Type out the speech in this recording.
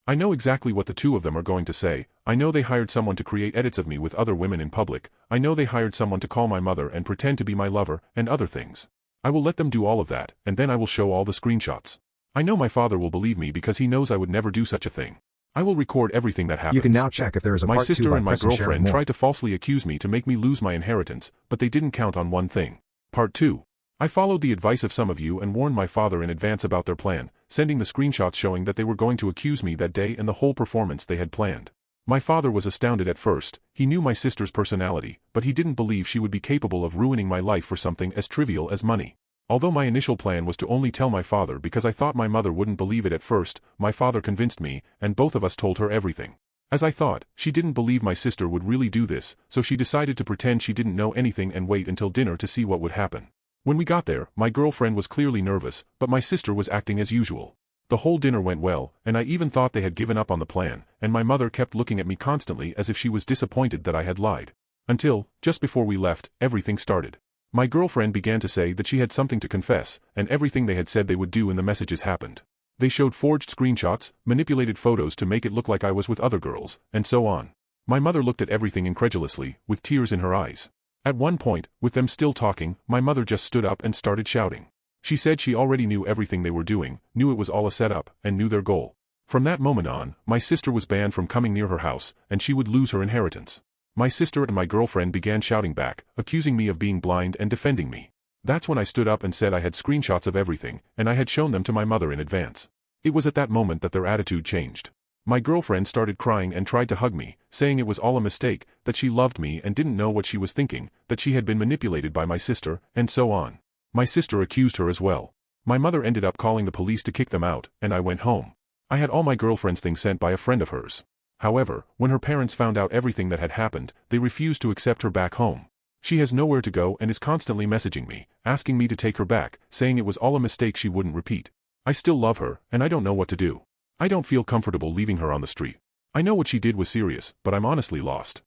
I know exactly what the two of them are going to say. I know they hired someone to create edits of me with other women in public. I know they hired someone to call my mother and pretend to be my lover, and other things. I will let them do all of that, and then I will show all the screenshots. I know my father will believe me because he knows I would never do such a thing. I will record everything that happens. You can now check if there is a My part 2 sister by and my pressing share girlfriend more. tried to falsely accuse me to make me lose my inheritance, but they didn't count on one thing. Part 2. I followed the advice of some of you and warned my father in advance about their plan, sending the screenshots showing that they were going to accuse me that day and the whole performance they had planned. My father was astounded at first. He knew my sister's personality, but he didn't believe she would be capable of ruining my life for something as trivial as money. Although my initial plan was to only tell my father because I thought my mother wouldn't believe it at first, my father convinced me, and both of us told her everything. As I thought, she didn't believe my sister would really do this, so she decided to pretend she didn't know anything and wait until dinner to see what would happen. When we got there, my girlfriend was clearly nervous, but my sister was acting as usual. The whole dinner went well, and I even thought they had given up on the plan, and my mother kept looking at me constantly as if she was disappointed that I had lied. Until, just before we left, everything started. My girlfriend began to say that she had something to confess, and everything they had said they would do in the messages happened. They showed forged screenshots, manipulated photos to make it look like I was with other girls, and so on. My mother looked at everything incredulously, with tears in her eyes. At one point, with them still talking, my mother just stood up and started shouting. She said she already knew everything they were doing, knew it was all a setup, and knew their goal. From that moment on, my sister was banned from coming near her house, and she would lose her inheritance. My sister and my girlfriend began shouting back, accusing me of being blind and defending me. That's when I stood up and said I had screenshots of everything, and I had shown them to my mother in advance. It was at that moment that their attitude changed. My girlfriend started crying and tried to hug me, saying it was all a mistake, that she loved me and didn't know what she was thinking, that she had been manipulated by my sister, and so on. My sister accused her as well. My mother ended up calling the police to kick them out, and I went home. I had all my girlfriend's things sent by a friend of hers. However, when her parents found out everything that had happened, they refused to accept her back home. She has nowhere to go and is constantly messaging me, asking me to take her back, saying it was all a mistake she wouldn't repeat. I still love her, and I don't know what to do. I don't feel comfortable leaving her on the street. I know what she did was serious, but I'm honestly lost.